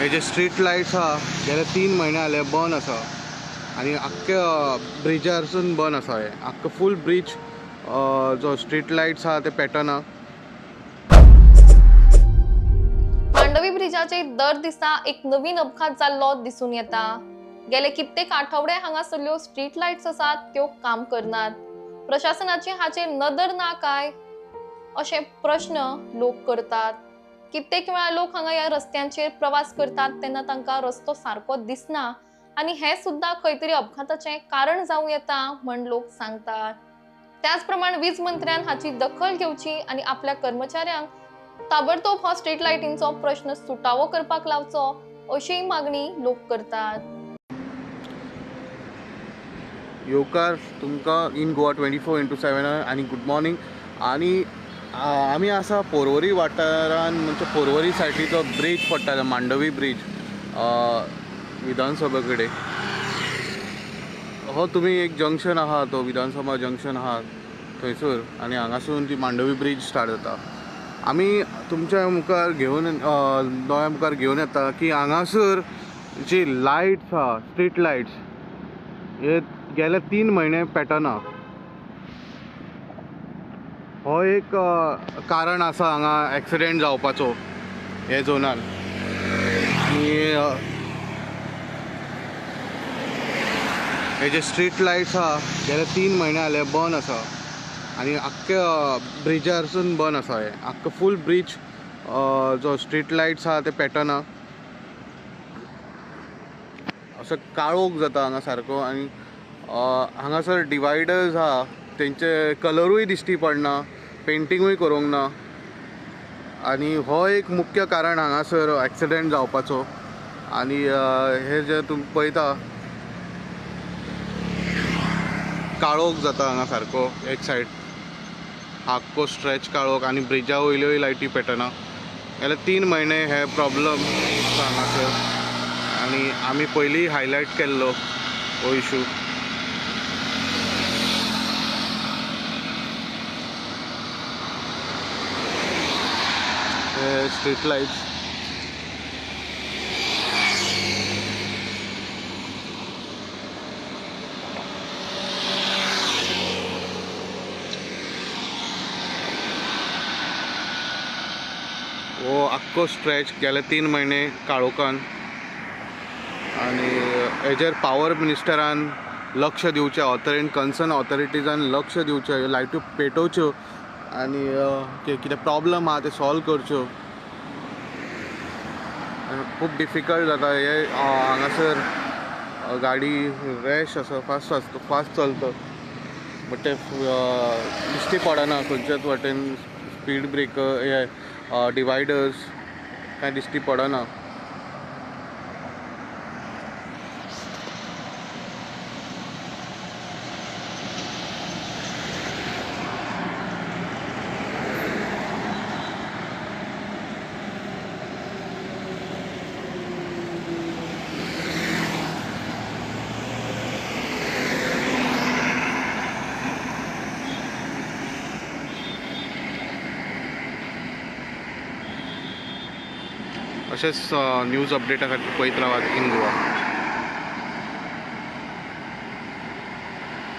हे जे street lights हा गेले 3 महिने जाले बंद आसा आणि आख्खे ब्रिजारसून बंद आसा. हे आख्खो फूल ब्रिज जो स्ट्रीट लाईट्स हा ते पेटना. मांडवी ब्रिजाचेर दर दिसा एक नवीन अपघात जाल्लो दिसून येता. गेले कित्येक आठवडे हांगासरल्यो स्ट्रीट लाईट्स आसात त्यो काम करनात. प्रशासनाची हाचेर नदर ना काय अशे प्रश्न लोक करतात. कित्येक वेळा लोक हांगा ह्या रस्त्यांचेर प्रवास करतात तेन्ना तांकां रस्तो सारको दिसना आणि हे सुद्धा खंय तरी अपघाताचें कारण जावं येता म्हण लोक सांगतात. त्याच प्रमाण वीज मंत्र्यान हाची दखल घेवची आणि आपल्या कर्मचाऱ्यांक ताबडतोब हो स्ट्रीट लाईटींचो प्रश्न सुटावो करपाक लावचो अशी मागणी लोक करतात. येवकार तुमकां इन गोवा 24/7 आणि गुड मॉर्निंग. आणि आमी आसा पोरवोरी वाठारान म्हणजे पोरवोरी सायडीचो ब्रीज पडटा मांडवी ब्रीज विधानसभे कडेन. हो तुमी एक जंक्शन आहा तो विधानसभा जंक्शन आहा थंयसर आणि हांगासून ती मांडवी ब्रीज स्टार्ट जाता. आमी तुमच्या मुखार दोळ्या मुखार घेवन येता की हांगासर जी लायट्स आहा स्ट्रीट लायट्स हे गेले 3 महिने पेटना. हो एक कारण आसा हांगा एक्सिडेंट जावपाचो हे झोनान. आणि हे जे स्ट्रीट लाईट्स आहा गेले 3 महिने जाले बंद आसा आणि आख्खे ब्रिजारसून बंद आसा. हे आख्खो फूल ब्रिज जो स्ट्रीट लाईट्स आहा ते पेटना. असो काळोख जाता हांगा सारको. आणि हांगासर डिवायडर्स आहा तेंचे कलरूय दिश्टी पडना, पेंटिंगूय करूंक ना. आणि हो एक मुख्य कारण हांगासर एक्सिडेंट जावपाचो. आणि हे जे तुमी पळयता काळोख जाता हांगा सारको एक सायड आख्खो स्ट्रेच काळोख आणि ब्रिजा वयल्योय लायटी पेटना. गेले 3 महिने हे प्रॉब्लम हांगासर आणि आमी पयलीं हायलायट केल्लो हो इशू. स्ट्रीट लाईट्स हो आख्खो स्ट्रेच गेले 3 महिने काळोखान. आणि हेजेर पावर मिनिस्टरान लक्ष दिवचें, कन्सर्न ऑथॉरिटीजान लक्ष दिवचें, लायट्यो पेटोवच्यो आणि कितें प्रॉब्लम आहा ते सॉल्व करच्यो. खूब डिफिकल्ट जाता हे हांगासर गाडी रॅश आसा फास्ट चलता बट ते दिश्टी पडना खंयच्याच वाटेन स्पीड ब्रेकर हे डिवायडर्स कांय दिश्टी पडना. अशेंच न्यूज अपडेटा खातीर पळयत रावात इन गोवा.